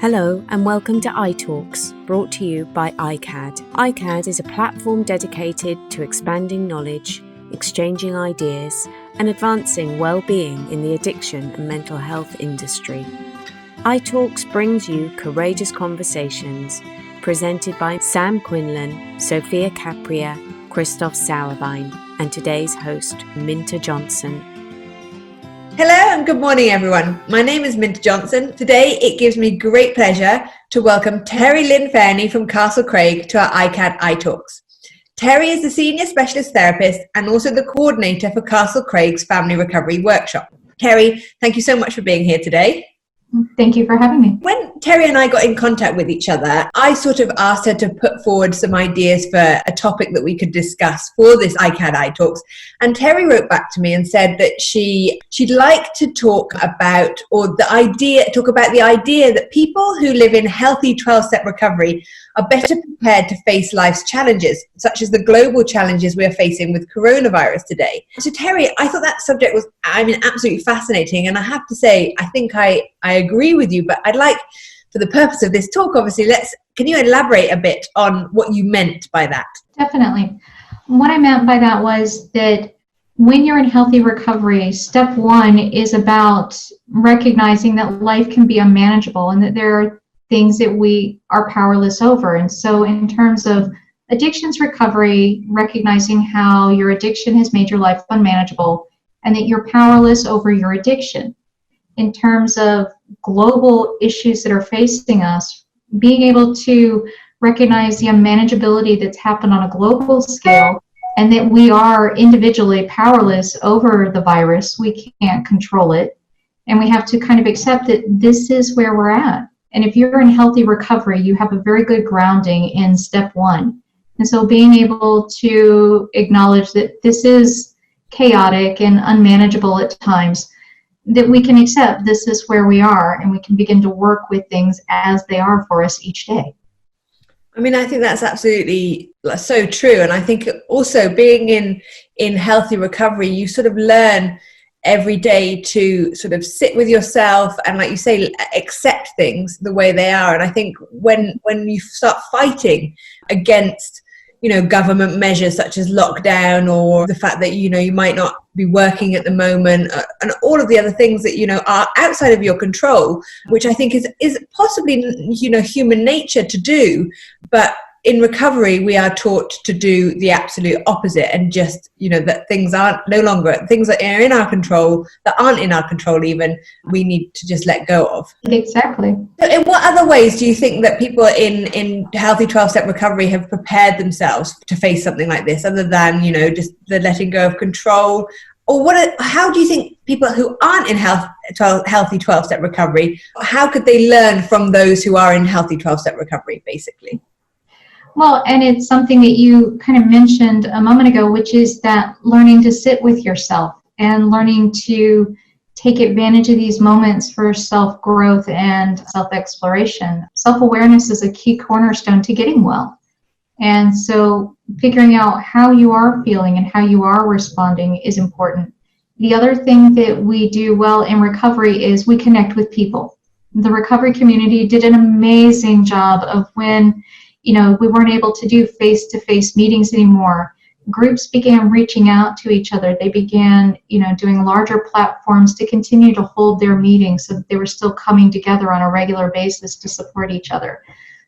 Hello and welcome to iTalks, brought to you by iCAAD. iCAAD is a platform dedicated to expanding knowledge, exchanging ideas, and advancing well-being in the addiction and mental health industry. iTalks brings you courageous conversations presented by Sam Quinlan, Sophia Capria, Christoph Sauerwein, and today's host, Minta Jonsson. Hello and good morning, everyone. My name is Minta Jonsson. Today, it gives me great pleasure to welcome Teri Lyn Fairnie from Castle Craig to our iCAAD iTalks. Teri is the Senior Specialist Therapist and also the Coordinator for Castle Craig's Family Recovery Workshop. Teri, thank you so much for being here today. Thank you for having me. When Teri and I got in contact with each other, I sort of asked her to put forward some ideas for a topic that we could discuss for this iCAAD iTalks. And Teri wrote back to me and said that she'd like to talk about the idea that people who live in healthy 12-step recovery are better prepared to face life's challenges, such as the global challenges we are facing with coronavirus today. So Teri, I thought that subject was, absolutely fascinating. And I have to say, I think I agree with you, but I'd like, for the purpose of this talk, obviously, can you elaborate a bit on what you meant by that? Definitely. What I meant by that was that when you're in healthy recovery, step one is about recognizing that life can be unmanageable and that there are things that we are powerless over. And so in terms of addictions recovery, recognizing how your addiction has made your life unmanageable and that you're powerless over your addiction. In terms of global issues that are facing us, being able to recognize the unmanageability that's happened on a global scale and that we are individually powerless over the virus, we can't control it. And we have to kind of accept that this is where we're at. And if you're in healthy recovery, you have a very good grounding in step one. And so being able to acknowledge that this is chaotic and unmanageable at times, that we can accept this is where we are and we can begin to work with things as they are for us each day. I think that's absolutely so true. And I think also being in healthy recovery, you sort of learn every day to sort of sit with yourself and, like you say, accept things the way they are. And I think when you start fighting against government measures such as lockdown or the fact that you might not be working at the moment and all of the other things that are outside of your control, which I think is possibly human nature to do, but in recovery we are taught to do the absolute opposite and just that things aren't no longer things that are in our control, that aren't in our control even, we need to just let go of. Exactly. So in what other ways do you think that people in healthy 12-step recovery have prepared themselves to face something like this, other than just the letting go of control? Or how do you think people who aren't in healthy 12-step recovery, how could they learn from those who are in healthy 12-step recovery, basically? Well, and it's something that you kind of mentioned a moment ago, which is that learning to sit with yourself and learning to take advantage of these moments for self-growth and self-exploration. Self-awareness is a key cornerstone to getting well. And so figuring out how you are feeling and how you are responding is important. The other thing that we do well in recovery is we connect with people. The recovery community did an amazing job of when we weren't able to do face-to-face meetings anymore. Groups began reaching out to each other. They began, doing larger platforms to continue to hold their meetings so that they were still coming together on a regular basis to support each other.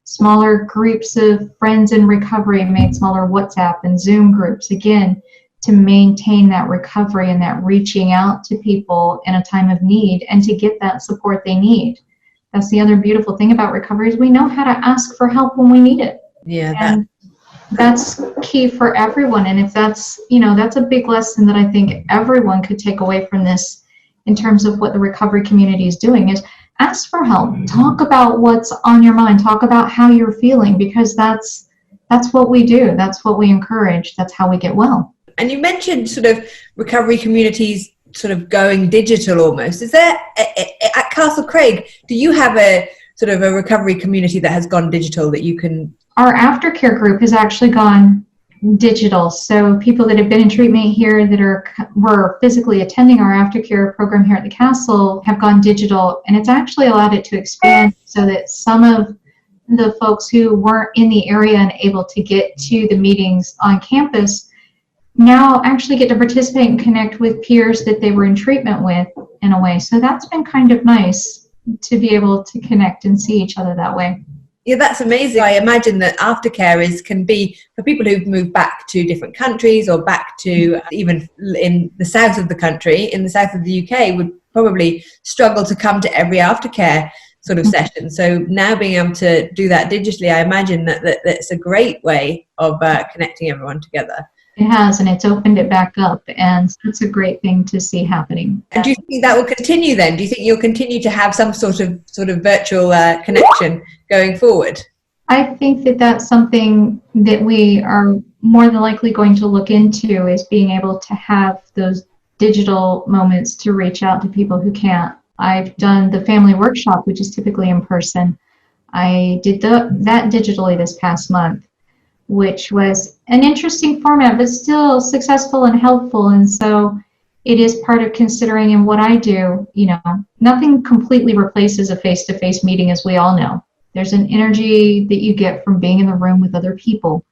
Smaller groups of friends in recovery made smaller WhatsApp and Zoom groups, again, to maintain that recovery and that reaching out to people in a time of need and to get that support they need. That's the other beautiful thing about recovery is we know how to ask for help when we need it. Yeah, and that's key for everyone. And if that's a big lesson that I think everyone could take away from this in terms of what the recovery community is doing is ask for help. Talk about what's on your mind. Talk about how you're feeling, because that's what we do. That's what we encourage. That's how we get well. And you mentioned sort of recovery communities sort of going digital almost. Is there, at Castle Craig, do you have a sort of a recovery community that has gone digital that you can? Our aftercare group has actually gone digital. So people that have been in treatment here that were physically attending our aftercare program here at the castle have gone digital, and it's actually allowed it to expand so that some of the folks who weren't in the area and able to get to the meetings on campus now actually get to participate and connect with peers that they were in treatment with in a way. So that's been kind of nice to be able to connect and see each other that way. Yeah, that's amazing. I imagine that aftercare can be for people who've moved back to different countries or back to even in the south of the country, in the south of the UK, would probably struggle to come to every aftercare sort of session. So now being able to do that digitally, I imagine that's a great way of connecting everyone together. It has, and it's opened it back up, and it's a great thing to see happening. And do you think that will continue then? Do you think you'll continue to have some sort of virtual connection going forward? I think that that's something that we are more than likely going to look into, is being able to have those digital moments to reach out to people who can't. I've done the family workshop, which is typically in person. I did that digitally this past month, which was an interesting format, but still successful and helpful. And so it is part of considering in what I do. You know, nothing completely replaces a face-to-face meeting, as we all know. There's an energy that you get from being in the room with other people.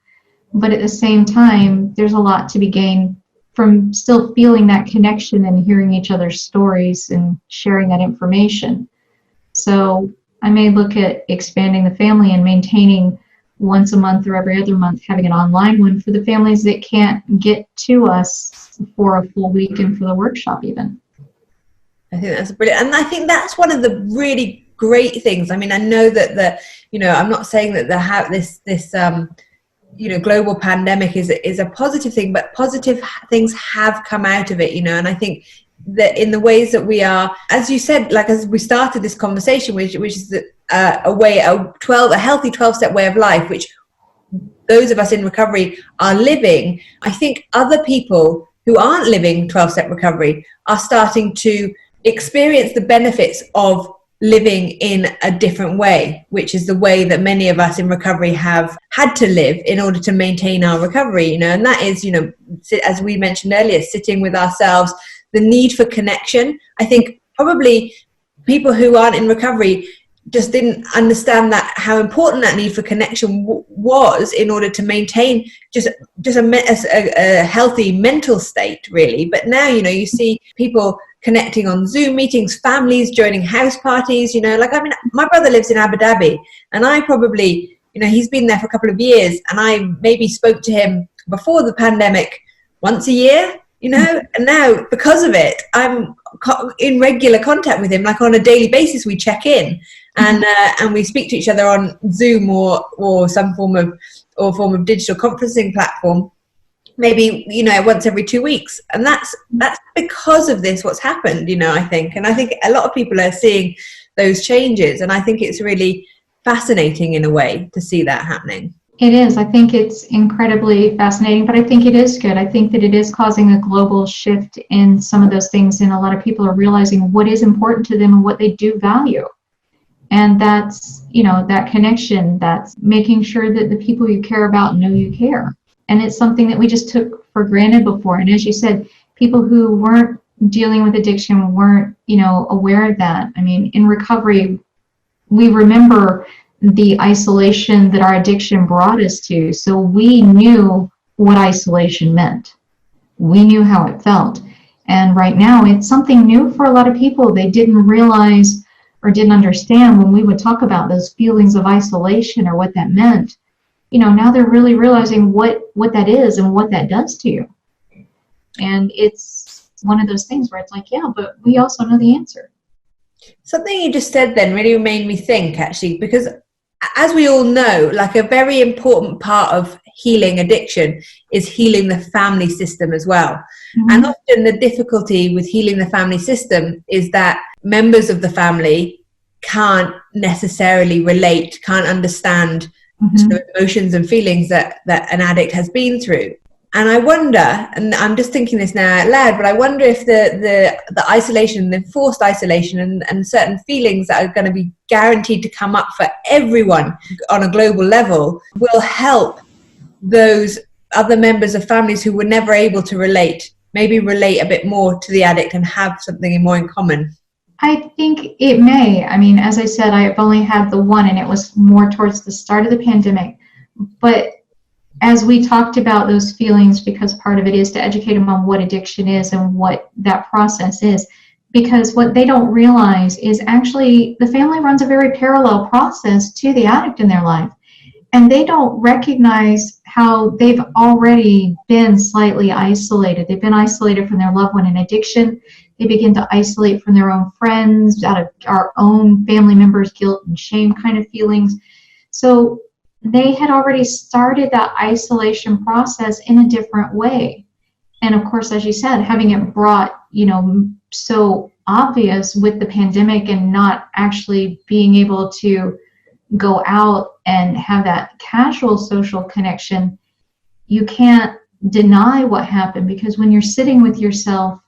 But at the same time, there's a lot to be gained from still feeling that connection and hearing each other's stories and sharing that information. So I may look at expanding the family and maintaining once a month or every other month, having an online one for the families that can't get to us for a full week and for the workshop even. I think that's brilliant. And I think that's one of the really great things. I mean, I know that I'm not saying that this global pandemic is a positive thing, but positive things have come out of it, and I think that in the ways that we are, as you said, like as we started this conversation, which is a healthy 12-step way of life, which those of us in recovery are living. I think other people who aren't living 12-step recovery are starting to experience the benefits of living in a different way, which is the way that many of us in recovery have had to live in order to maintain our recovery, and that is, as we mentioned earlier, sitting with ourselves, the need for connection. I think probably people who aren't in recovery just didn't understand how important that need for connection was in order to maintain just a healthy mental state, really. But now, you see people connecting on Zoom meetings, families joining house parties, my brother lives in Abu Dhabi, and I probably, he's been there for a couple of years, and I maybe spoke to him before the pandemic once a year, and now because of it, I'm in regular contact with him, like on a daily basis. We check in and we speak to each other on Zoom or some form of digital conferencing platform, maybe once every 2 weeks. And that's because of this, what's happened, I think. And I think a lot of people are seeing those changes, and I think it's really fascinating in a way to see that happening. It is. I think it's incredibly fascinating, but I think it is good. I think that it is causing a global shift in some of those things, and a lot of people are realizing what is important to them and what they do value. And that's, that connection, that's making sure that the people you care about know you care. And it's something that we just took for granted before. And as you said, people who weren't dealing with addiction weren't, aware of that. I mean, in recovery, we remember the isolation that our addiction brought us to. So we knew what isolation meant. We knew how it felt. And right now, it's something new for a lot of people. They didn't realize or didn't understand when we would talk about those feelings of isolation or what that meant. Now they're really realizing what that is and what that does to you. And it's one of those things where it's like, yeah, but we also know the answer. Something you just said then really made me think, actually, because as we all know, like a very important part of healing addiction is healing the family system as well. Mm-hmm. And often the difficulty with healing the family system is that members of the family can't necessarily relate, can't understand the emotions and feelings that an addict has been through. And I wonder, and I'm just thinking this now out loud, but I wonder if the isolation, the enforced isolation and certain feelings that are going to be guaranteed to come up for everyone on a global level will help those other members of families who were never able to relate, maybe relate a bit more to the addict and have something more in common. I think it may. I mean, as I said, I've only had the one, and it was more towards the start of the pandemic. But as we talked about those feelings, because part of it is to educate them on what addiction is and what that process is, because what they don't realize is actually the family runs a very parallel process to the addict in their life. And they don't recognize how they've already been slightly isolated. They've been isolated from their loved one in addiction. They begin to isolate from their own friends, out of our own family members' guilt and shame kind of feelings. So they had already started that isolation process in a different way. And of course, as you said, having it brought, so obvious with the pandemic and not actually being able to go out and have that casual social connection, you can't deny what happened, because when you're sitting with yourself,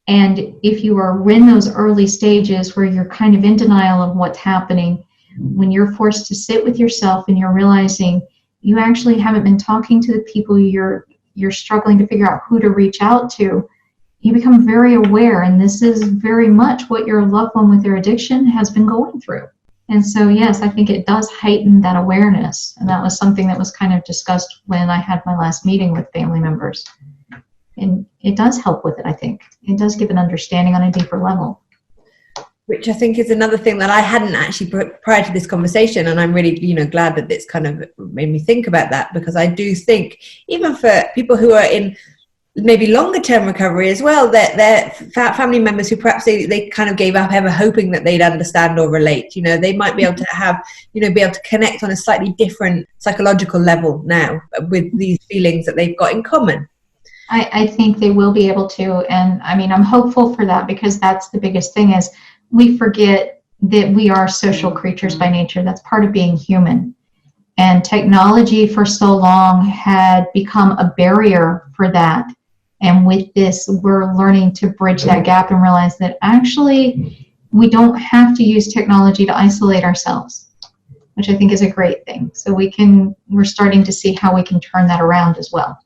and if you are in those early stages where you're kind of in denial of what's happening, when you're forced to sit with yourself and you're realizing you actually haven't been talking to the people you're struggling to figure out who to reach out to, you become very aware, and this is very much what your loved one with their addiction has been going through. And so, yes, I think it does heighten that awareness. And that was something that was kind of discussed when I had my last meeting with family members. And it does help with it, I think. It does give an understanding on a deeper level. Which I think is another thing that I hadn't actually prior to this conversation. And I'm really, glad that this kind of made me think about that, because I do think even for people who are in maybe longer term recovery as well, that their family members who perhaps they kind of gave up ever hoping that they'd understand or relate, they might be able to have, be able to connect on a slightly different psychological level now with these feelings that they've got in common. I think they will be able to. And I mean, I'm hopeful for that, because that's the biggest thing is we forget that we are social creatures by nature. That's part of being human. And technology for so long had become a barrier for that. And with this, we're learning to bridge that gap and realize that actually we don't have to use technology to isolate ourselves, which I think is a great thing. So we're starting to see how we can turn that around as well.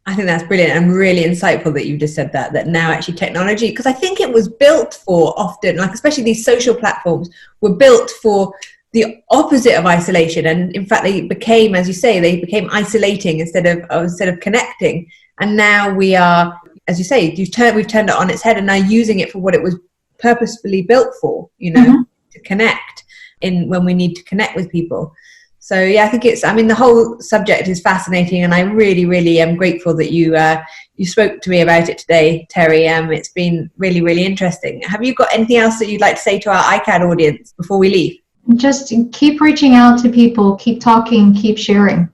I think that's brilliant and really insightful that you just said that now actually technology, because I think it was built for often, like especially these social platforms were built for the opposite of isolation. And in fact, they became, as you say, isolating instead of connecting. And now we are, as you say, we've turned it on its head and now using it for what it was purposefully built for, to connect when we need to connect with people. So yeah, I think the whole subject is fascinating, and I really, really am grateful that you spoke to me about it today, Teri. It's been really, really interesting. Have you got anything else that you'd like to say to our iCAAD audience before we leave? Just keep reaching out to people, keep talking, keep sharing.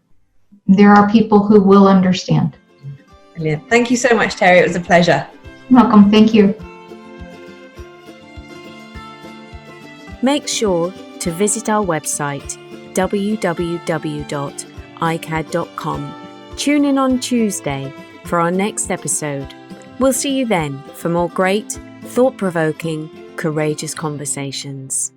There are people who will understand. Brilliant. Thank you so much, Teri. It was a pleasure. Welcome. Thank you. Make sure to visit our website, www.icaad.com. Tune in on Tuesday for our next episode. We'll see you then for more great, thought-provoking, courageous conversations.